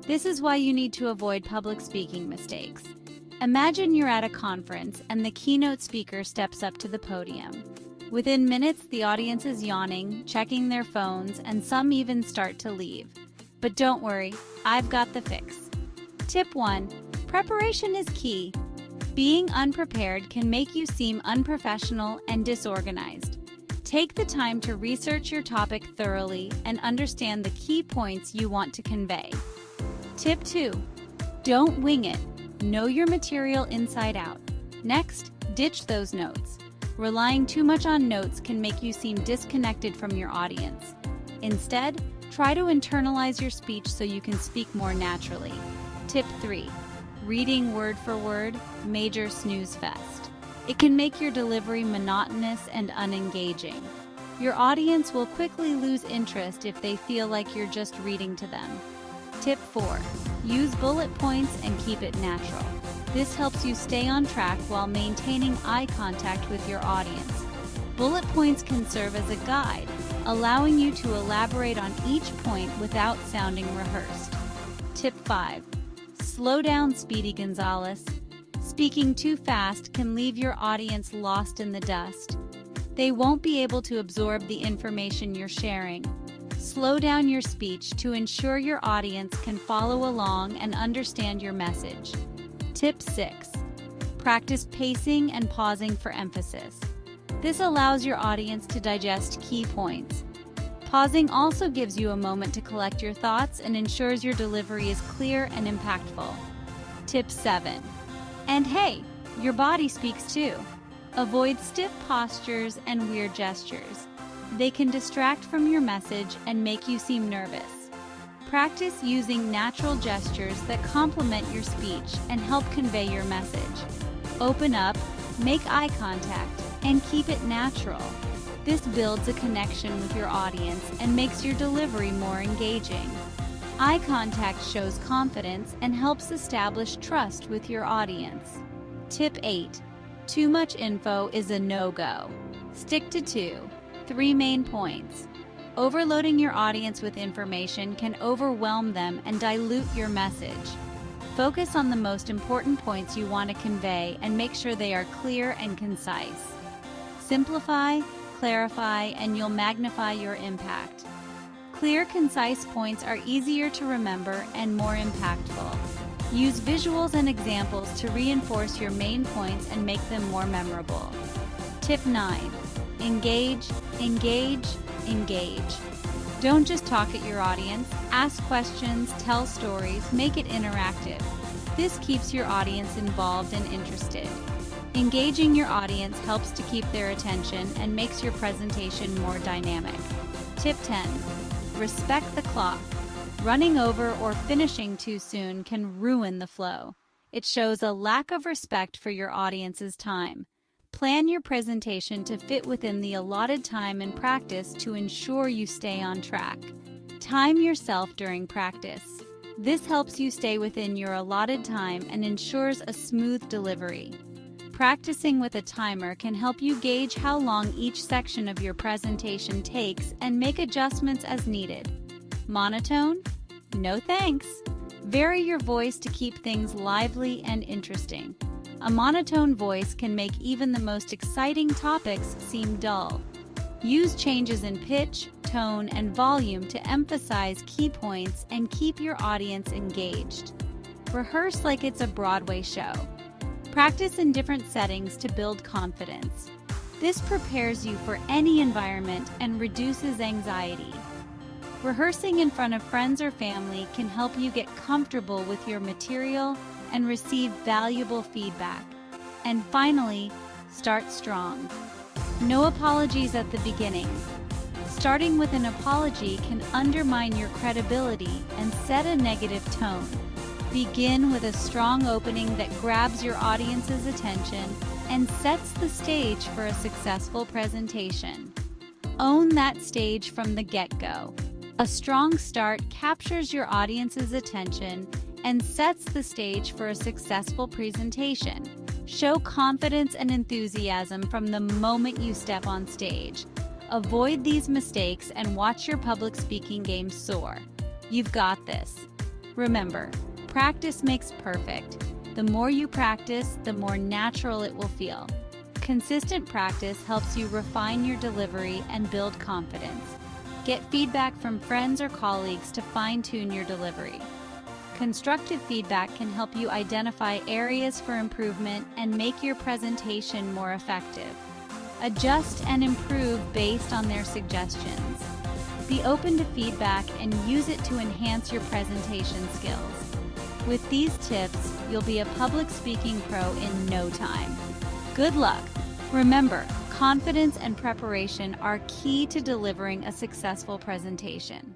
This is why you need to avoid public speaking mistakes. Imagine you're at a conference and the keynote speaker steps up to the podium. Within minutes, the audience is yawning, checking their phones, and some even start to leave. But don't worry, I've got the fix. Tip 1. Preparation is key. Being unprepared can make you seem unprofessional and disorganized. Take the time to research your topic thoroughly and understand the key points you want to convey. Tip 2. Don't wing it. Know your material inside out. Next, ditch those notes. Relying too much on notes can make you seem disconnected from your audience. Instead, try to internalize your speech so you can speak more naturally. Tip 3. Reading word for word, major snooze fest. It can make your delivery monotonous and unengaging. Your audience will quickly lose interest if they feel like you're just reading to them. Tip 4. Use bullet points and keep it natural. This helps you stay on track while maintaining eye contact with your audience. Bullet points can serve as a guide, allowing you to elaborate on each point without sounding rehearsed. Tip 5. Slow down, Speedy Gonzalez. Speaking too fast can leave your audience lost in the dust. They won't be able to absorb the information you're sharing. Slow down your speech to ensure your audience can follow along and understand your message. Tip 6. Practice pacing and pausing for emphasis. This allows your audience to digest key points. Pausing also gives you a moment to collect your thoughts and ensures your delivery is clear and impactful. Tip 7. And hey, your body speaks too. Avoid stiff postures and weird gestures. They can distract from your message and make you seem nervous. Practice using natural gestures that complement your speech and help convey your message. Open up, make eye contact, and keep it natural. This builds a connection with your audience and makes your delivery more engaging. Eye contact shows confidence and helps establish trust with your audience. Tip 8. Too much info is a no-go. Stick to 3 main points. Overloading your audience with information can overwhelm them and dilute your message. Focus on the most important points you want to convey and make sure they are clear and concise. Simplify, clarify, and you'll magnify your impact. Clear, concise points are easier to remember and more impactful. Use visuals and examples to reinforce your main points and make them more memorable. Tip 9. Engage, engage, engage. Don't just talk at your audience. Ask questions, tell stories, make it interactive. This keeps your audience involved and interested. Engaging your audience helps to keep their attention and makes your presentation more dynamic. Tip 10. Respect the clock. Running over or finishing too soon can ruin the flow. It shows a lack of respect for your audience's time. Plan your presentation to fit within the allotted time and practice to ensure you stay on track. Time yourself during practice. This helps you stay within your allotted time and ensures a smooth delivery. Practicing with a timer can help you gauge how long each section of your presentation takes and make adjustments as needed. Monotone? No thanks. Vary your voice to keep things lively and interesting. A monotone voice can make even the most exciting topics seem dull. Use changes in pitch, tone, and volume to emphasize key points and keep your audience engaged. Rehearse like it's a Broadway show. Practice in different settings to build confidence. This prepares you for any environment and reduces anxiety. Rehearsing in front of friends or family can help you get comfortable with your material and receive valuable feedback. And finally, start strong. No apologies at the beginning. Starting with an apology can undermine your credibility and set a negative tone. Begin with a strong opening that grabs your audience's attention and sets the stage for a successful presentation. Own that stage from the get-go. A strong start captures your audience's attention and sets the stage for a successful presentation. Show confidence and enthusiasm from the moment you step on stage. Avoid these mistakes and watch your public speaking game soar. You've got this. Remember, practice makes perfect. The more you practice, the more natural it will feel. Consistent practice helps you refine your delivery and build confidence. Get feedback from friends or colleagues to fine-tune your delivery. Constructive feedback can help you identify areas for improvement and make your presentation more effective. Adjust and improve based on their suggestions. Be open to feedback and use it to enhance your presentation skills. With these tips, you'll be a public speaking pro in no time. Good luck! Remember, confidence and preparation are key to delivering a successful presentation.